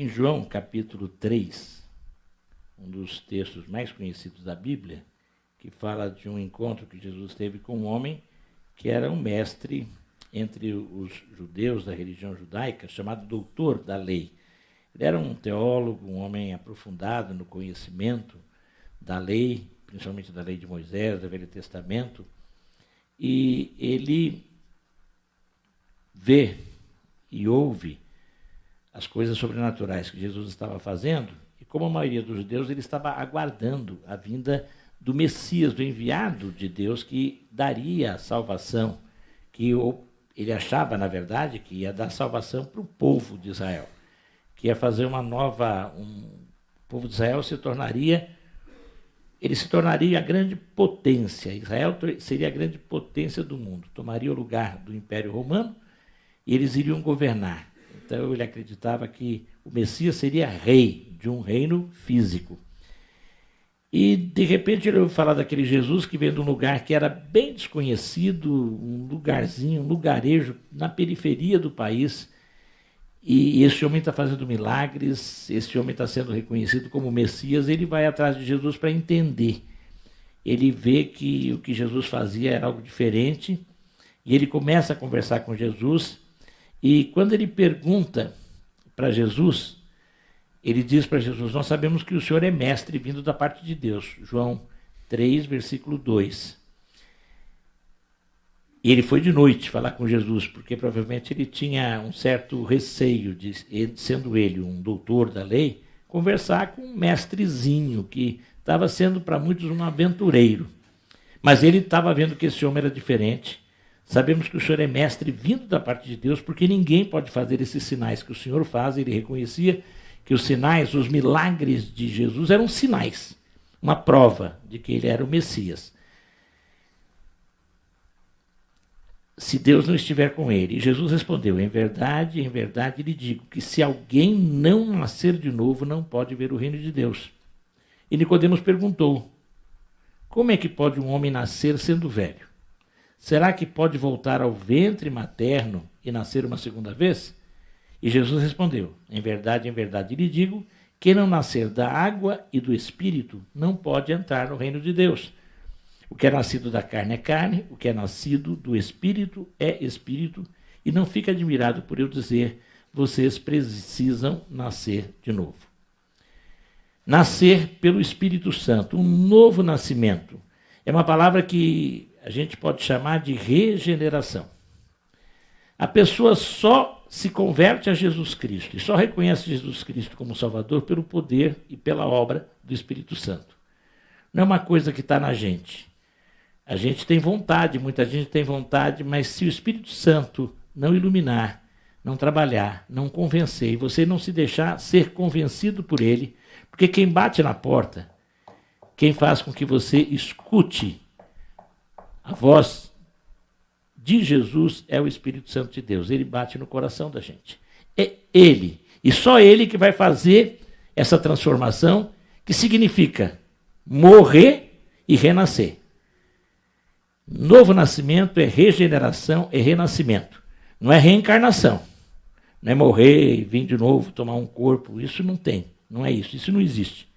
Em João, capítulo 3, um dos textos mais conhecidos da Bíblia, que fala de um encontro que Jesus teve com um homem que era um mestre entre os judeus da religião judaica, chamado doutor da lei. Ele era um teólogo, um homem aprofundado no conhecimento da lei, principalmente da lei de Moisés, do Velho Testamento, e ele vê e ouve as coisas sobrenaturais que Jesus estava fazendo, e como a maioria dos judeus, ele estava aguardando a vinda do Messias, do enviado de Deus, que daria a salvação, que ele achava, na verdade, que ia dar salvação para o povo de Israel, que ia fazer uma nova... O povo de Israel se tornaria a grande potência. Israel seria a grande potência do mundo, tomaria o lugar do Império Romano e eles iriam governar. Então ele acreditava que o Messias seria rei de um reino físico. E de repente ele ouviu falar daquele Jesus que veio de um lugar que era bem desconhecido, um lugarzinho, um lugarejo na periferia do país. E esse homem está fazendo milagres, esse homem está sendo reconhecido como Messias. Ele vai atrás de Jesus para entender. Ele vê que o que Jesus fazia era algo diferente e ele começa a conversar com Jesus. E quando ele pergunta para Jesus, ele diz para Jesus: nós sabemos que o Senhor é mestre vindo da parte de Deus. João 3, versículo 2. E ele foi de noite falar com Jesus, porque provavelmente ele tinha um certo receio de, sendo ele um doutor da lei, conversar com um mestrezinho que estava sendo para muitos um aventureiro. Mas ele estava vendo que esse homem era diferente. Sabemos que o Senhor é mestre vindo da parte de Deus, porque ninguém pode fazer esses sinais que o Senhor faz. Ele reconhecia que os sinais, os milagres de Jesus eram sinais, uma prova de que ele era o Messias. Se Deus não estiver com ele. E Jesus respondeu: em verdade lhe digo que se alguém não nascer de novo, não pode ver o reino de Deus. E Nicodemos perguntou: como é que pode um homem nascer sendo velho? Será que pode voltar ao ventre materno e nascer uma segunda vez? E Jesus respondeu: em verdade lhe digo, quem não nascer da água e do Espírito não pode entrar no reino de Deus. O que é nascido da carne é carne, o que é nascido do Espírito é Espírito. E não fique admirado por eu dizer: vocês precisam nascer de novo. Nascer pelo Espírito Santo, um novo nascimento. É uma palavra que a gente pode chamar de regeneração. A pessoa só se converte a Jesus Cristo e só reconhece Jesus Cristo como Salvador pelo poder e pela obra do Espírito Santo. Não é uma coisa que está na gente. A gente tem vontade, muita gente tem vontade, mas se o Espírito Santo não iluminar, não trabalhar, não convencer, e você não se deixar ser convencido por ele, porque quem bate na porta, quem faz com que você escute a voz de Jesus é o Espírito Santo de Deus. Ele bate no coração da gente. É ele, e só ele que vai fazer essa transformação, que significa morrer e renascer. Novo nascimento é regeneração, é renascimento. Não é reencarnação. Não é morrer e vir de novo, tomar um corpo. Isso não tem. Não é isso. Isso não existe.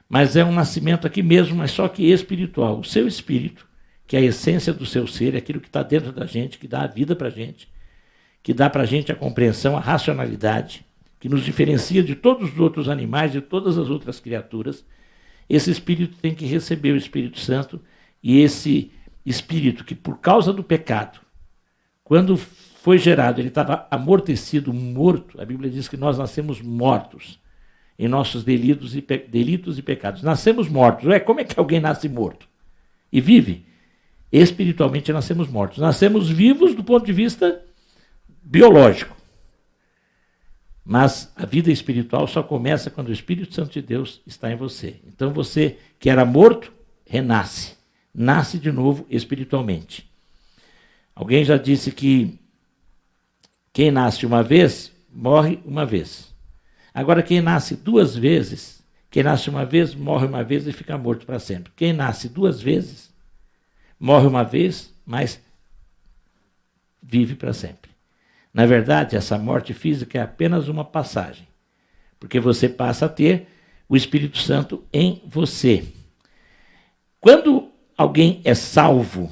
Mas é um nascimento aqui mesmo, mas só que espiritual. O seu espírito, que é a essência do seu ser, é aquilo que está dentro da gente, que dá a vida para a gente, que dá para a gente a compreensão, a racionalidade, que nos diferencia de todos os outros animais, de todas as outras criaturas. Esse espírito tem que receber o Espírito Santo, e esse espírito que, por causa do pecado, quando foi gerado, ele estava amortecido, morto. A Bíblia diz que nós nascemos mortos em nossos delitos e pecados. Nascemos mortos. Como é que alguém nasce morto e vive? Espiritualmente nascemos mortos. Nascemos vivos do ponto de vista biológico. Mas a vida espiritual só começa quando o Espírito Santo de Deus está em você. Então você que era morto, renasce. Nasce de novo espiritualmente. Alguém já disse que quem nasce uma vez, morre uma vez. Agora, quem nasce duas vezes, quem nasce uma vez, morre uma vez e fica morto para sempre. Quem nasce duas vezes, morre uma vez, mas vive para sempre. Na verdade, essa morte física é apenas uma passagem porque você passa a ter o Espírito Santo em você. Quando alguém é salvo,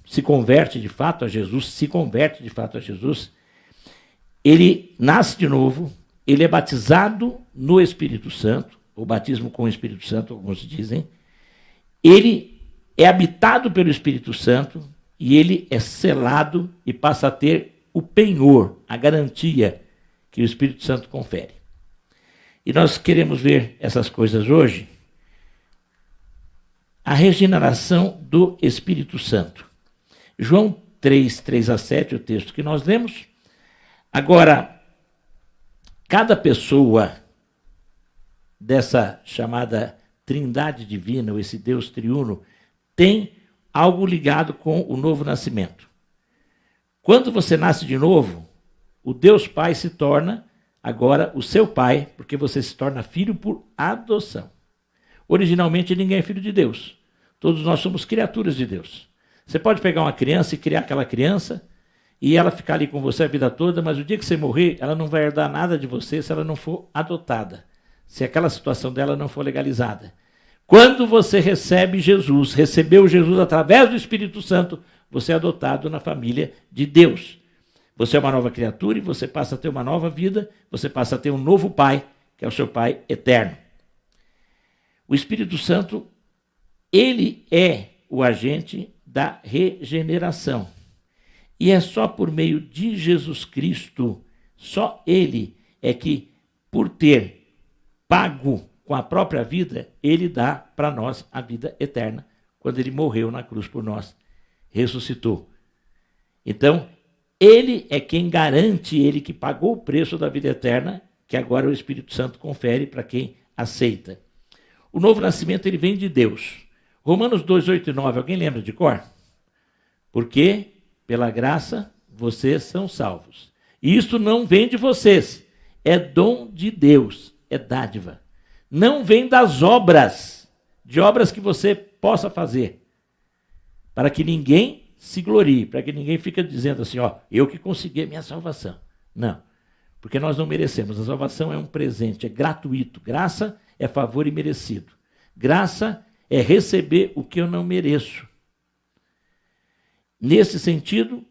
se converte de fato a Jesus, ele nasce de novo, ele é batizado no Espírito Santo, o batismo com o Espírito Santo, alguns dizem, ele é habitado pelo Espírito Santo e ele é selado e passa a ter o penhor, a garantia que o Espírito Santo confere. E nós queremos ver essas coisas hoje. A regeneração do Espírito Santo. João 3, 3-7, o texto que nós lemos. Agora, cada pessoa dessa chamada Trindade Divina, ou esse Deus triuno, tem algo ligado com o novo nascimento. Quando você nasce de novo, o Deus Pai se torna agora o seu pai, porque você se torna filho por adoção. Originalmente ninguém é filho de Deus. Todos nós somos criaturas de Deus. Você pode pegar uma criança e criar aquela criança e ela ficar ali com você a vida toda, mas o dia que você morrer, ela não vai herdar nada de você se ela não for adotada, se aquela situação dela não for legalizada. Quando você recebe Jesus, recebeu Jesus através do Espírito Santo, você é adotado na família de Deus. Você é uma nova criatura e você passa a ter uma nova vida, você passa a ter um novo pai, que é o seu pai eterno. O Espírito Santo, ele é o agente da regeneração. E é só por meio de Jesus Cristo, só ele é que, por ter pago com a própria vida, ele dá para nós a vida eterna, quando ele morreu na cruz por nós, ressuscitou. Então, ele é quem garante, ele que pagou o preço da vida eterna, que agora o Espírito Santo confere para quem aceita. O novo nascimento, ele vem de Deus. Romanos 2, 8 e 9, alguém lembra de cor? Porque, pela graça, vocês são salvos. E isto não vem de vocês, é dom de Deus, é dádiva. Não vem das obras, de obras que você possa fazer, para que ninguém se glorie, para que ninguém fique dizendo assim, ó, eu que consegui a minha salvação. Não, porque nós não merecemos. A salvação é um presente, é gratuito. Graça é favor imerecido. Graça é receber o que eu não mereço. Nesse sentido,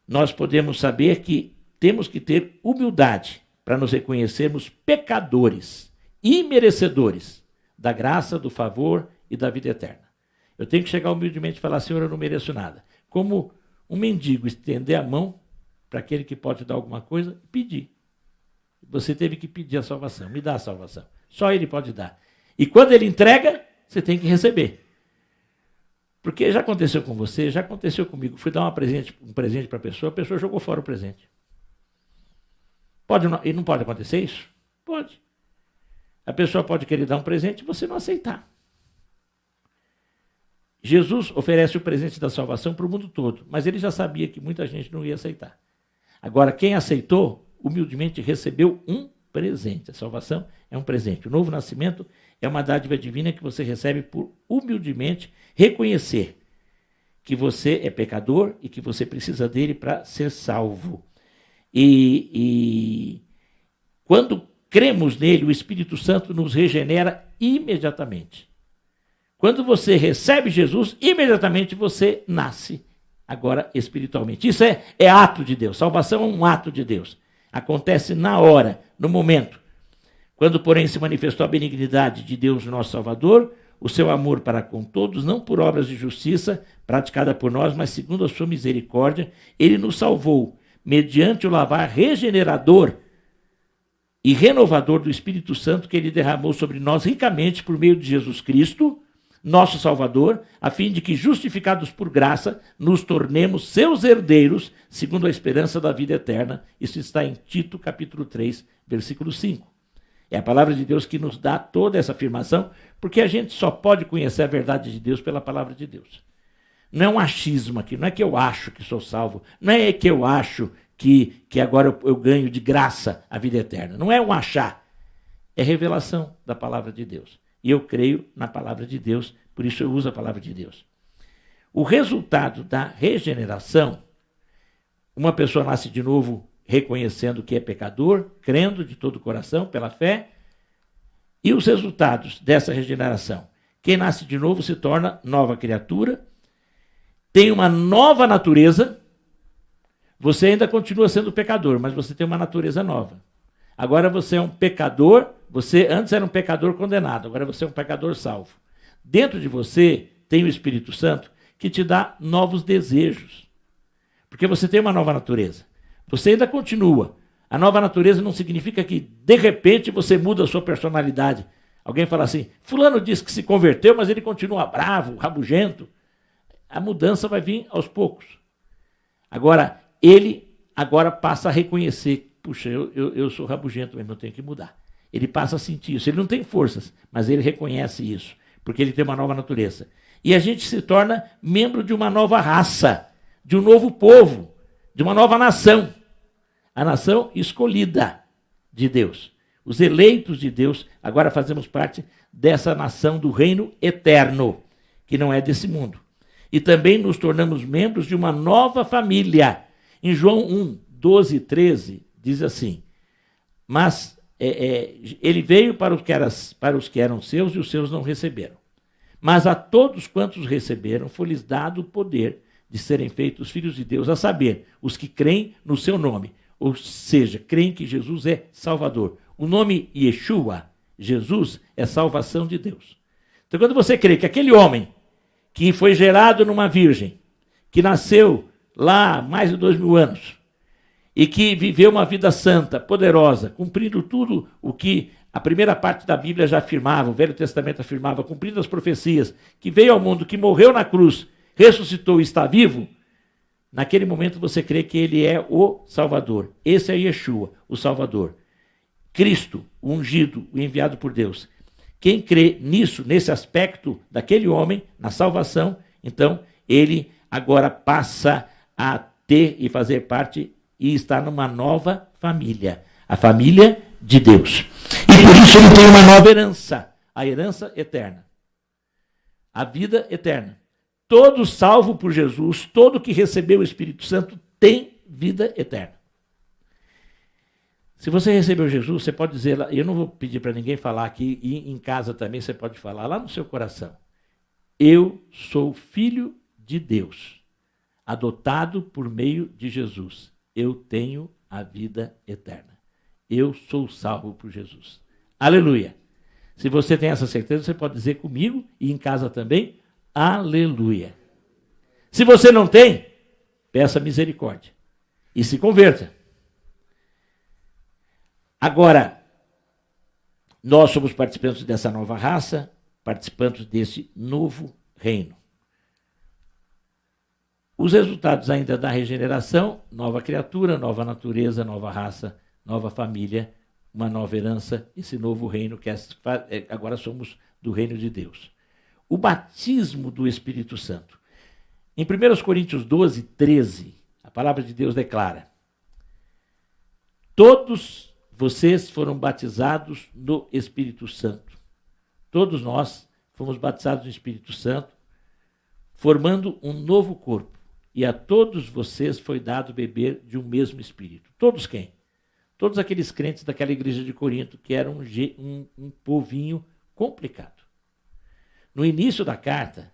nós podemos saber que temos que ter humildade para nos reconhecermos pecadores, imerecedores da graça, do favor e da vida eterna. Eu tenho que chegar humildemente e falar, Senhor, eu não mereço nada. Como um mendigo estender a mão para aquele que pode dar alguma coisa e pedir. Você teve que pedir a salvação, me dá a salvação. Só ele pode dar. E quando ele entrega, você tem que receber. Porque já aconteceu com você, já aconteceu comigo. Fui dar um presente para a pessoa jogou fora o presente. Pode, e não pode acontecer isso? Pode. A pessoa pode querer dar um presente e você não aceitar. Jesus oferece o presente da salvação para o mundo todo, mas ele já sabia que muita gente não ia aceitar. Agora, quem aceitou, humildemente recebeu um presente. A salvação é um presente. O novo nascimento é uma dádiva divina que você recebe por humildemente reconhecer que você é pecador e que você precisa dele para ser salvo. E quando cremos nele, o Espírito Santo nos regenera imediatamente. Quando você recebe Jesus, imediatamente você nasce agora espiritualmente. Isso é ato de Deus. Salvação é um ato de Deus. Acontece na hora, no momento. Quando, porém, se manifestou a benignidade de Deus, nosso Salvador, o seu amor para com todos, não por obras de justiça praticada por nós, mas segundo a sua misericórdia, ele nos salvou, mediante o lavar regenerador e renovador do Espírito Santo que ele derramou sobre nós ricamente por meio de Jesus Cristo, nosso Salvador, a fim de que, justificados por graça, nos tornemos seus herdeiros, segundo a esperança da vida eterna. Isso está em Tito, capítulo 3, versículo 5. É a palavra de Deus que nos dá toda essa afirmação, porque a gente só pode conhecer a verdade de Deus pela palavra de Deus. Não é um achismo aqui, não é que eu acho que sou salvo, não é que eu acho que agora eu ganho de graça a vida eterna. Não é um achar, é revelação da palavra de Deus. E eu creio na palavra de Deus, por isso eu uso a palavra de Deus. O resultado da regeneração, uma pessoa nasce de novo reconhecendo que é pecador, crendo de todo o coração, pela fé, E os resultados dessa regeneração? Quem nasce de novo se torna nova criatura, tem uma nova natureza. Você ainda continua sendo pecador, mas você tem uma natureza nova. Agora você é um pecador, você antes era um pecador condenado, agora você é um pecador salvo. Dentro de você tem o Espírito Santo que te dá novos desejos, porque você tem uma nova natureza. Você ainda continua. A nova natureza não significa que, de repente, você muda a sua personalidade. Alguém fala assim, fulano disse que se converteu, mas ele continua bravo, rabugento. A mudança vai vir aos poucos. Agora, ele agora passa a reconhecer, puxa, eu sou rabugento, mas não tenho que mudar. Ele passa a sentir isso. Ele não tem forças, mas ele reconhece isso, porque ele tem uma nova natureza. E a gente se torna membro de uma nova raça, de um novo povo, de uma nova nação. A nação escolhida de Deus. Os eleitos de Deus, agora fazemos parte dessa nação do reino eterno, que não é desse mundo. E também nos tornamos membros de uma nova família. Em João 1, 12 e 13, diz assim, mas ele veio para os que eram seus e os seus não receberam. Mas a todos quantos receberam, foi-lhes dado o poder de serem feitos filhos de Deus, a saber, os que creem no seu nome, ou seja, creem que Jesus é Salvador. O nome Yeshua, Jesus, é salvação de Deus. Então, quando você crê que aquele homem que foi gerado numa virgem, que nasceu lá há mais de 2000 anos, e que viveu uma vida santa, poderosa, cumprindo tudo o que a primeira parte da Bíblia já afirmava, o Velho Testamento afirmava, cumprindo as profecias, que veio ao mundo, que morreu na cruz, ressuscitou e está vivo, naquele momento você crê que ele é o Salvador. Esse é Yeshua, o Salvador. Cristo, o ungido, o enviado por Deus. Quem crê nisso, nesse aspecto daquele homem, na salvação, então ele agora passa a ter e fazer parte e estar numa nova família. A família de Deus. E por isso ele tem uma nova herança. A herança eterna. A vida eterna. Todo salvo por Jesus, todo que recebeu o Espírito Santo, tem vida eterna. Se você recebeu Jesus, você pode dizer, eu não vou pedir para ninguém falar aqui, e em casa também você pode falar, lá no seu coração. Eu sou filho de Deus, adotado por meio de Jesus. Eu tenho a vida eterna. Eu sou salvo por Jesus. Aleluia. Se você tem essa certeza, você pode dizer comigo, e em casa também, aleluia. Se você não tem, peça misericórdia e se converta. Agora, nós somos participantes dessa nova raça, participantes desse novo reino. Os resultados ainda da regeneração, nova criatura, nova natureza, nova raça, nova família, uma nova herança, esse novo reino que agora somos do reino de Deus. O batismo do Espírito Santo. Em 1 Coríntios 12, 13, a palavra de Deus declara: todos vocês foram batizados no Espírito Santo. Todos nós fomos batizados no Espírito Santo, formando um novo corpo. E a todos vocês foi dado beber de um mesmo Espírito. Todos quem? Todos aqueles crentes daquela igreja de Corinto, que era um povinho complicado. No início da carta,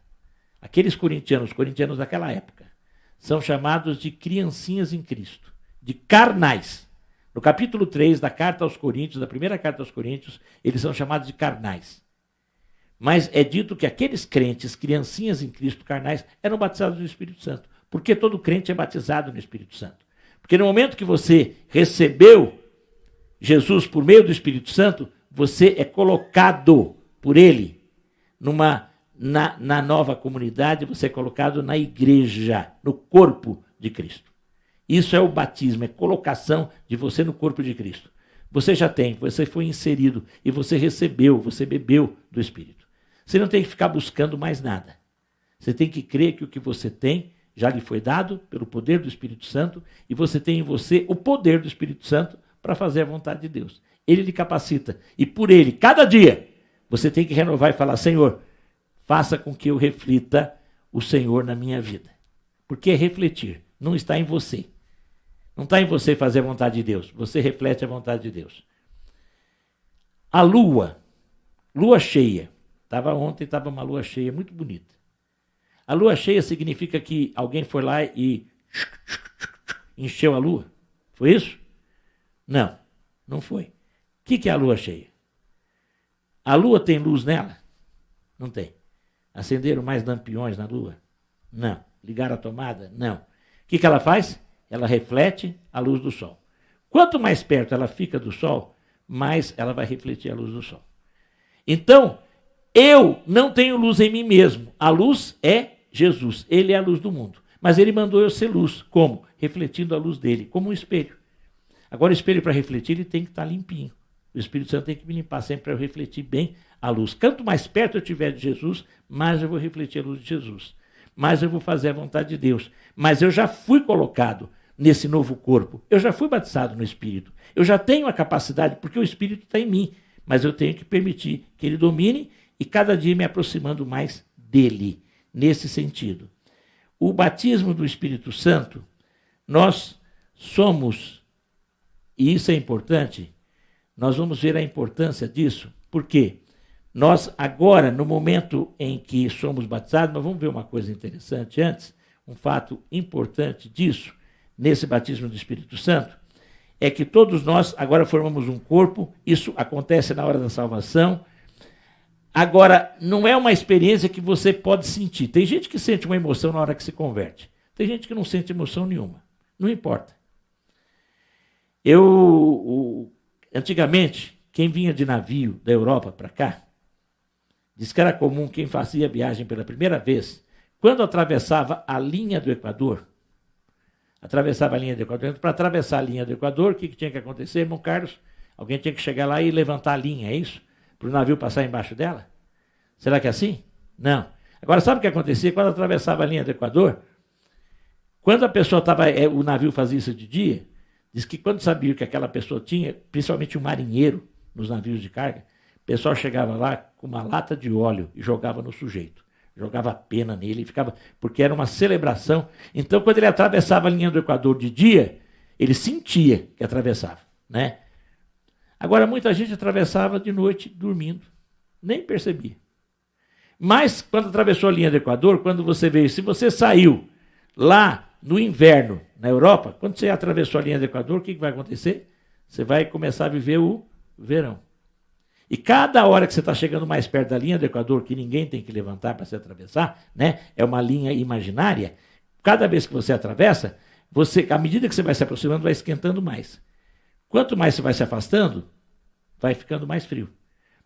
aqueles corintianos, os corintianos daquela época, são chamados de criancinhas em Cristo, de carnais. No capítulo 3 da carta aos Coríntios, da primeira carta aos Coríntios, eles são chamados de carnais. Mas é dito que aqueles crentes, criancinhas em Cristo, carnais, eram batizados no Espírito Santo. Porque todo crente é batizado no Espírito Santo. Porque no momento que você recebeu Jesus por meio do Espírito Santo, você é colocado por ele na nova comunidade, você é colocado na igreja, no corpo de Cristo. Isso é o batismo, é colocação de você no corpo de Cristo. Você já tem, você foi inserido e você recebeu, você bebeu do Espírito. Você não tem que ficar buscando mais nada. Você tem que crer que o que você tem já lhe foi dado pelo poder do Espírito Santo e você tem em você o poder do Espírito Santo para fazer a vontade de Deus. Ele lhe capacita e por ele, cada dia, você tem que renovar e falar: Senhor, faça com que eu reflita o Senhor na minha vida. Porque refletir não está em você. Não está em você fazer a vontade de Deus. Você reflete a vontade de Deus. A lua lua cheia. Ontem estava uma lua cheia muito bonita. A lua cheia significa que alguém foi lá e encheu a lua. Foi isso? Não, não foi. O que é a lua cheia? A lua tem luz nela? Não tem. Acenderam mais lampiões na lua? Não. Ligaram a tomada? Não. O que ela faz? Ela reflete a luz do sol. Quanto mais perto ela fica do sol, mais ela vai refletir a luz do sol. Então, eu não tenho luz em mim mesmo. A luz é Jesus. Ele é a luz do mundo. Mas ele mandou eu ser luz. Como? Refletindo a luz dele, como um espelho. Agora, o espelho, para refletir, ele tem que estar limpinho. O Espírito Santo tem que me limpar sempre para eu refletir bem a luz. Quanto mais perto eu estiver de Jesus, mais eu vou refletir a luz de Jesus. Mais eu vou fazer a vontade de Deus. Mas eu já fui colocado nesse novo corpo. Eu já fui batizado no Espírito. Eu já tenho a capacidade, porque o Espírito está em mim. Mas eu tenho que permitir que ele domine e cada dia me aproximando mais dele, nesse sentido. O batismo do Espírito Santo, nós somos, e isso é importante, nós vamos ver a importância disso, porque nós agora, no momento em que somos batizados, nós vamos ver uma coisa interessante antes, um fato importante disso, nesse batismo do Espírito Santo, é que todos nós agora formamos um corpo, isso acontece na hora da salvação. Agora, não é uma experiência que você pode sentir. Tem gente que sente uma emoção na hora que se converte. Tem gente que não sente emoção nenhuma. Não importa. Antigamente, quem vinha de navio da Europa para cá, diz que era comum quem fazia a viagem pela primeira vez, quando atravessava a linha do Equador, para atravessar a linha do Equador, o que tinha que acontecer, irmão Carlos? Alguém tinha que chegar lá e levantar a linha, é isso? Para o navio passar embaixo dela? Será que é assim? Não. Agora, sabe o que acontecia? Quando atravessava a linha do Equador, quando a pessoa estava, o navio fazia isso de dia, diz que quando sabia que aquela pessoa tinha, principalmente o marinheiro nos navios de carga, o pessoal chegava lá com uma lata de óleo e jogava no sujeito. Jogava pena nele, ficava, porque era uma celebração. Então, quando ele atravessava a linha do Equador de dia, ele sentia que atravessava, né? Agora, muita gente atravessava de noite dormindo, nem percebia. Mas, quando atravessou a linha do Equador, quando você veio, se você saiu lá no inverno, na Europa, quando você atravessou a linha do Equador, o que vai acontecer? Você vai começar a viver o verão. E cada hora que você está chegando mais perto da linha do Equador, que ninguém tem que levantar para se atravessar, né? É uma linha imaginária, cada vez que você atravessa, à medida que você vai se aproximando, vai esquentando mais. Quanto mais você vai se afastando, vai ficando mais frio.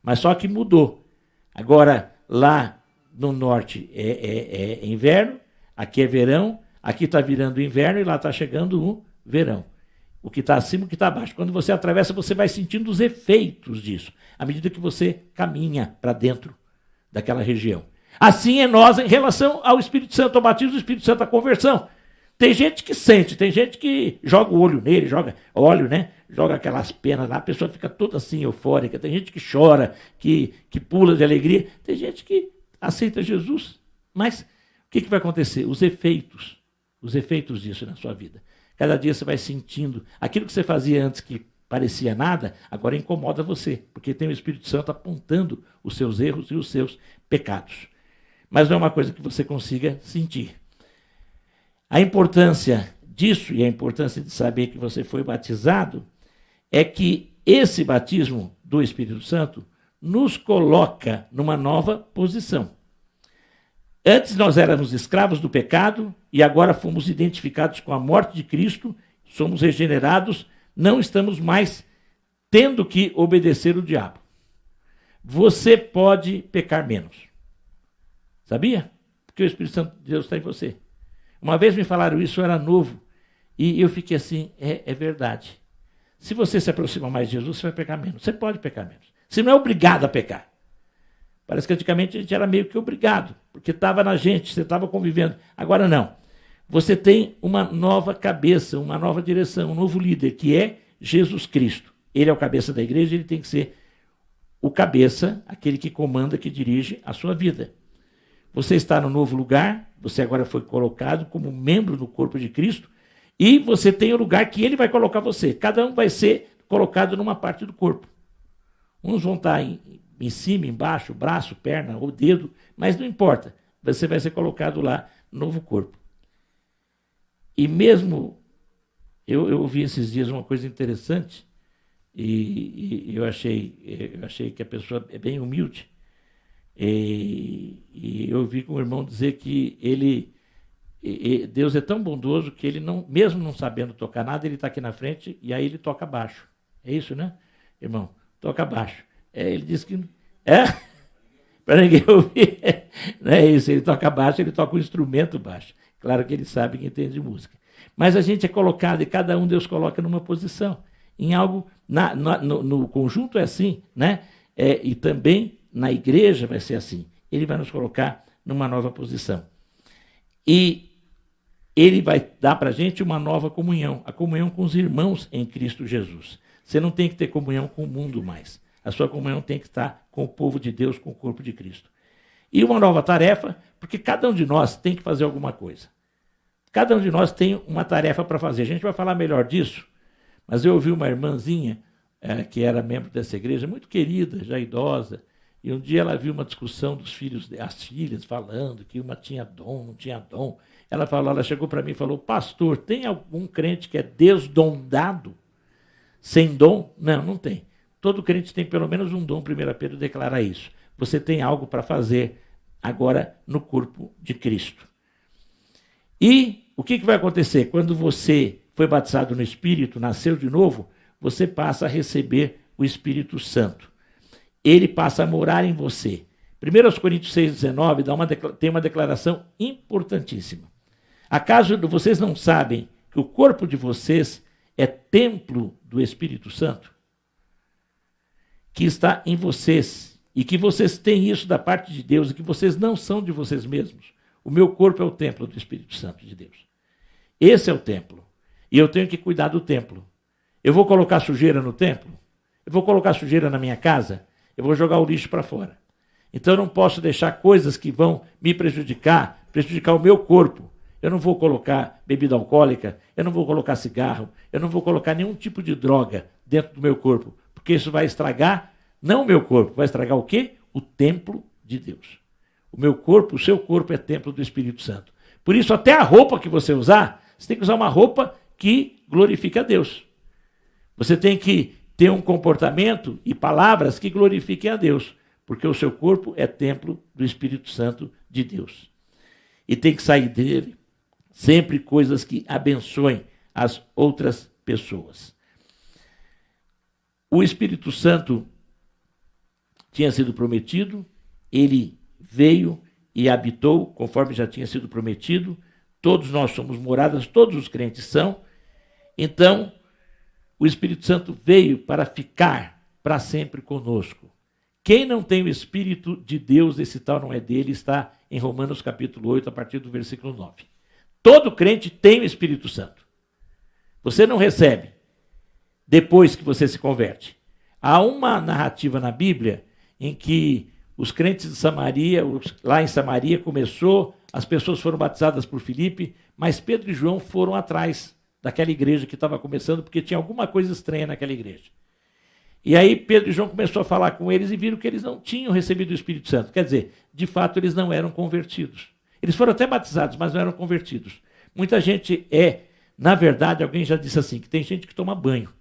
Mas só que mudou. Agora, lá no norte é inverno, aqui é verão, aqui está virando inverno e lá está chegando o verão. O que está acima, o que está abaixo. Quando você atravessa, você vai sentindo os efeitos disso, à medida que você caminha para dentro daquela região. Assim é nós em relação ao Espírito Santo, ao batismo do Espírito Santo, à conversão. Tem gente que sente, tem gente que joga o olho nele, joga óleo, né? Joga aquelas penas lá, a pessoa fica toda assim eufórica. Tem gente que chora, que pula de alegria. Tem gente que aceita Jesus. Mas o que vai acontecer? Os efeitos disso na sua vida. Cada dia você vai sentindo. Aquilo que você fazia antes que parecia nada, agora incomoda você, porque tem o Espírito Santo apontando os seus erros e os seus pecados. Mas não é uma coisa que você consiga sentir. A importância disso e a importância de saber que você foi batizado é que esse batismo do Espírito Santo nos coloca numa nova posição. Antes nós éramos escravos do pecado e agora fomos identificados com a morte de Cristo, somos regenerados, não estamos mais tendo que obedecer o diabo. Você pode pecar menos. Sabia? Porque o Espírito Santo de Deus está em você. Uma vez me falaram isso, eu era novo, e eu fiquei assim, é verdade. Se você se aproxima mais de Jesus, você vai pecar menos. Você pode pecar menos. Você não é obrigado a pecar. Parece que antigamente a gente era meio que obrigado, porque estava na gente, você estava convivendo. Agora não. Você tem uma nova cabeça, uma nova direção, um novo líder, que é Jesus Cristo. Ele é o cabeça da igreja, ele tem que ser o cabeça, aquele que comanda, que dirige a sua vida. Você está no novo lugar, você agora foi colocado como membro do corpo de Cristo, e você tem o lugar que ele vai colocar você. Cada um vai ser colocado numa parte do corpo. Uns vão estar em cima, embaixo, braço, perna ou dedo, mas não importa. Você vai ser colocado lá no novo corpo. E mesmo, eu ouvi esses dias uma coisa interessante, e eu achei que a pessoa é bem humilde, e eu ouvi com o irmão dizer que Deus é tão bondoso que ele, não, mesmo não sabendo tocar nada, ele está aqui na frente e aí ele toca baixo. É isso, né, irmão? Toca baixo. Ele disse que... Para ninguém ouvir. Não é isso, ele toca baixo, ele toca um instrumento baixo. Claro que ele sabe que entende música. Mas a gente é colocado, e cada um Deus coloca numa posição. Em algo, no conjunto é assim, né? E também na igreja vai ser assim. Ele vai nos colocar numa nova posição. E ele vai dar para a gente uma nova comunhão, a comunhão com os irmãos em Cristo Jesus. Você não tem que ter comunhão com o mundo mais. A sua comunhão tem que estar com o povo de Deus, com o corpo de Cristo. E uma nova tarefa, porque cada um de nós tem que fazer alguma coisa. Cada um de nós tem uma tarefa para fazer. A gente vai falar melhor disso, mas eu ouvi uma irmãzinha, que era membro dessa igreja, muito querida, já idosa, e um dia ela viu uma discussão dos filhos, as filhas falando que uma tinha dom, não tinha dom. Ela chegou para mim e falou: pastor, tem algum crente que é desdondado, sem dom? Não, não tem. Todo crente tem pelo menos um dom, 1 Pedro declara isso. Você tem algo para fazer agora no corpo de Cristo. E o que vai acontecer? Quando você foi batizado no Espírito, nasceu de novo, você passa a receber o Espírito Santo. Ele passa a morar em você. 1 Coríntios 6,19 tem uma declaração importantíssima. Acaso vocês não sabem que o corpo de vocês é templo do Espírito Santo? Que está em vocês, e que vocês têm isso da parte de Deus, e que vocês não são de vocês mesmos. O meu corpo é o templo do Espírito Santo de Deus. Esse é o templo. E eu tenho que cuidar do templo. Eu vou colocar sujeira no templo? Eu vou colocar sujeira na minha casa? Eu vou jogar o lixo para fora. Então eu não posso deixar coisas que vão me prejudicar o meu corpo. Eu não vou colocar bebida alcoólica, eu não vou colocar cigarro, eu não vou colocar nenhum tipo de droga dentro do meu corpo, porque isso vai estragar, não o meu corpo, vai estragar o quê? O templo de Deus. O meu corpo, o seu corpo é templo do Espírito Santo. Por isso, até a roupa que você usar, você tem que usar uma roupa que glorifique a Deus. Você tem que ter um comportamento e palavras que glorifiquem a Deus, porque o seu corpo é templo do Espírito Santo de Deus. E tem que sair dele sempre coisas que abençoem as outras pessoas. O Espírito Santo tinha sido prometido, ele veio e habitou, conforme já tinha sido prometido. Todos nós somos moradas, todos os crentes são. Então, o Espírito Santo veio para ficar para sempre conosco. Quem não tem o Espírito de Deus, esse tal não é dele, está em Romanos capítulo 8, a partir do versículo 9. Todo crente tem o Espírito Santo. Você não recebe depois que você se converte. Há uma narrativa na Bíblia em que os crentes de Samaria, lá em Samaria começou, as pessoas foram batizadas por Filipe, mas Pedro e João foram atrás daquela igreja que estava começando, porque tinha alguma coisa estranha naquela igreja. E aí Pedro e João começou a falar com eles e viram que eles não tinham recebido o Espírito Santo. Quer dizer, de fato eles não eram convertidos. Eles foram até batizados, mas não eram convertidos. Muita gente na verdade, alguém já disse assim, que tem gente que toma banho,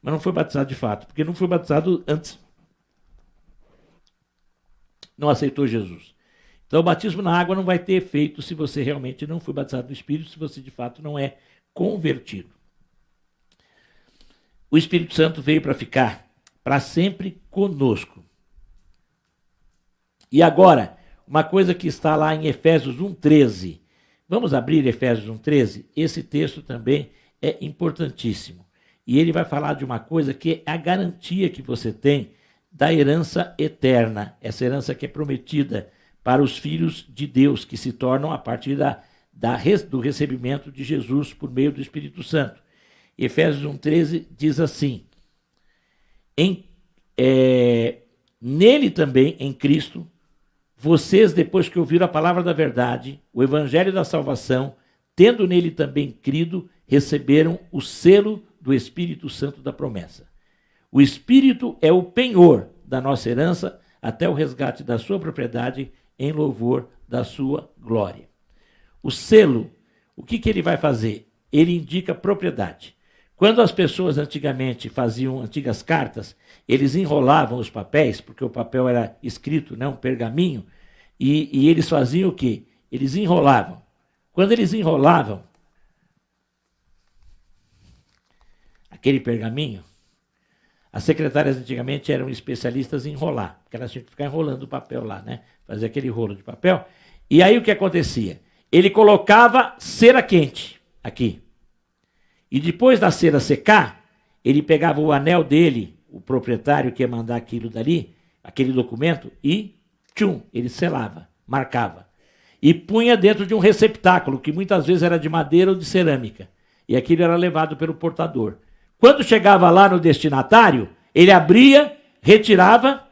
mas não foi batizado de fato, porque não foi batizado antes. Não aceitou Jesus. Então o batismo na água não vai ter efeito se você realmente não foi batizado no Espírito, se você de fato não é convertido. O Espírito Santo veio para ficar para sempre conosco. E agora, uma coisa que está lá em Efésios 1,13. Vamos abrir Efésios 1,13? Esse texto também é importantíssimo. E ele vai falar de uma coisa que é a garantia que você tem da herança eterna. Essa herança que é prometida para os filhos de Deus, que se tornam a partir do recebimento de Jesus por meio do Espírito Santo. Efésios 1,13 diz assim: nele também, em Cristo, vocês, depois que ouviram a palavra da verdade, o evangelho da salvação, tendo nele também crido, receberam o selo do Espírito Santo da promessa. O Espírito é o penhor da nossa herança até o resgate da sua propriedade em louvor da sua glória. O selo, o que ele vai fazer? Ele indica propriedade. Quando as pessoas antigamente faziam antigas cartas, eles enrolavam os papéis, porque o papel era escrito, né, um pergaminho, e eles faziam o quê? Eles enrolavam. Quando eles enrolavam aquele pergaminho, as secretárias antigamente eram especialistas em enrolar, porque elas tinham que ficar enrolando o papel lá, né? Fazer aquele rolo de papel. E aí o que acontecia? Ele colocava cera quente aqui. E depois da cera secar, ele pegava o anel dele, o proprietário que ia mandar aquilo dali, aquele documento, e ele selava, marcava. E punha dentro de um receptáculo, que muitas vezes era de madeira ou de cerâmica. E aquilo era levado pelo portador. Quando chegava lá no destinatário, ele abria, retirava,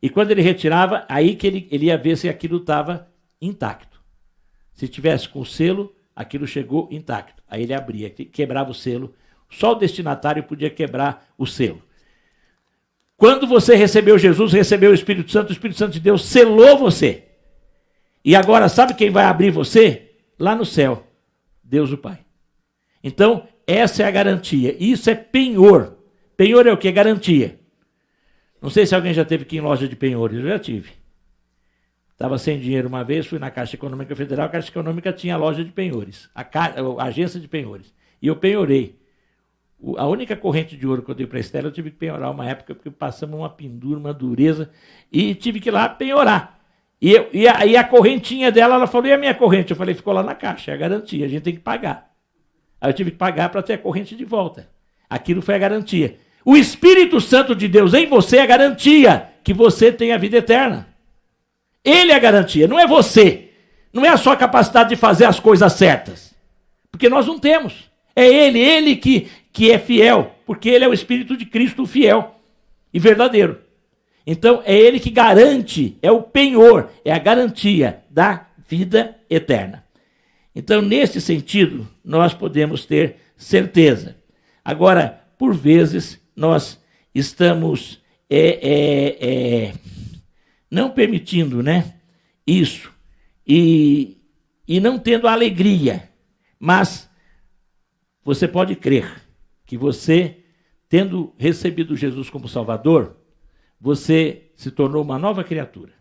e quando ele retirava, aí que ele ia ver se aquilo estava intacto. Se tivesse com o selo, aquilo chegou intacto. Aí ele abria, quebrava o selo. Só o destinatário podia quebrar o selo. Quando você recebeu Jesus, recebeu o Espírito Santo de Deus selou você. E agora, sabe quem vai abrir você? Lá no céu, Deus o Pai. Então, essa é a garantia. Isso é penhor. Penhor é o quê? Garantia. Não sei se alguém já teve aqui em loja de penhores. Eu já tive. Estava sem dinheiro uma vez, fui na Caixa Econômica Federal, a Caixa Econômica tinha loja de penhores, a agência de penhores. E eu penhorei. A única corrente de ouro que eu dei para a Estela, eu tive que penhorar uma época, porque passamos uma pendura, uma dureza, e tive que ir lá penhorar. E a correntinha dela, ela falou, e a minha corrente? Eu falei, ficou lá na Caixa, é a garantia, a gente tem que pagar. Aí eu tive que pagar para ter a corrente de volta. Aquilo foi a garantia. O Espírito Santo de Deus em você é a garantia que você tem a vida eterna. Ele é a garantia, não é você. Não é a sua capacidade de fazer as coisas certas. Porque nós não temos. É ele que é fiel, porque ele é o Espírito de Cristo fiel e verdadeiro. Então, é ele que garante, é o penhor, é a garantia da vida eterna. Então, nesse sentido, nós podemos ter certeza. Agora, por vezes, nós estamos não permitindo, né, isso, e não tendo alegria. Mas você pode crer que você, tendo recebido Jesus como Salvador, você se tornou uma nova criatura.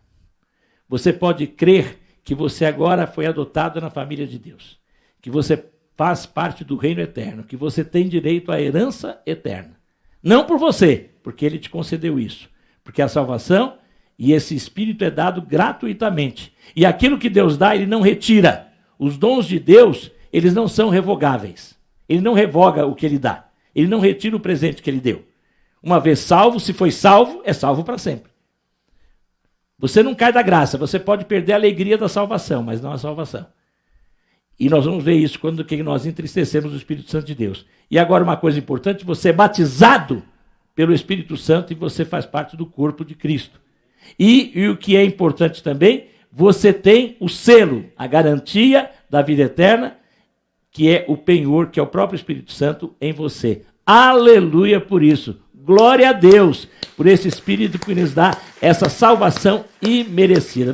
Você pode crer que você agora foi adotado na família de Deus, que você faz parte do reino eterno, que você tem direito à herança eterna. Não por você, porque ele te concedeu isso, porque a salvação e esse Espírito é dado gratuitamente. E aquilo que Deus dá, ele não retira. Os dons de Deus, eles não são revogáveis. Ele não revoga o que ele dá. Ele não retira o presente que ele deu. Uma vez salvo, se foi salvo, é salvo para sempre. Você não cai da graça, você pode perder a alegria da salvação, mas não a salvação. E nós vamos ver isso quando que nós entristecemos o Espírito Santo de Deus. E agora uma coisa importante, você é batizado pelo Espírito Santo e você faz parte do corpo de Cristo. E o que é importante também, você tem o selo, a garantia da vida eterna, que é o penhor, que é o próprio Espírito Santo em você. Aleluia por isso. Glória a Deus por esse Espírito que nos dá essa salvação imerecida.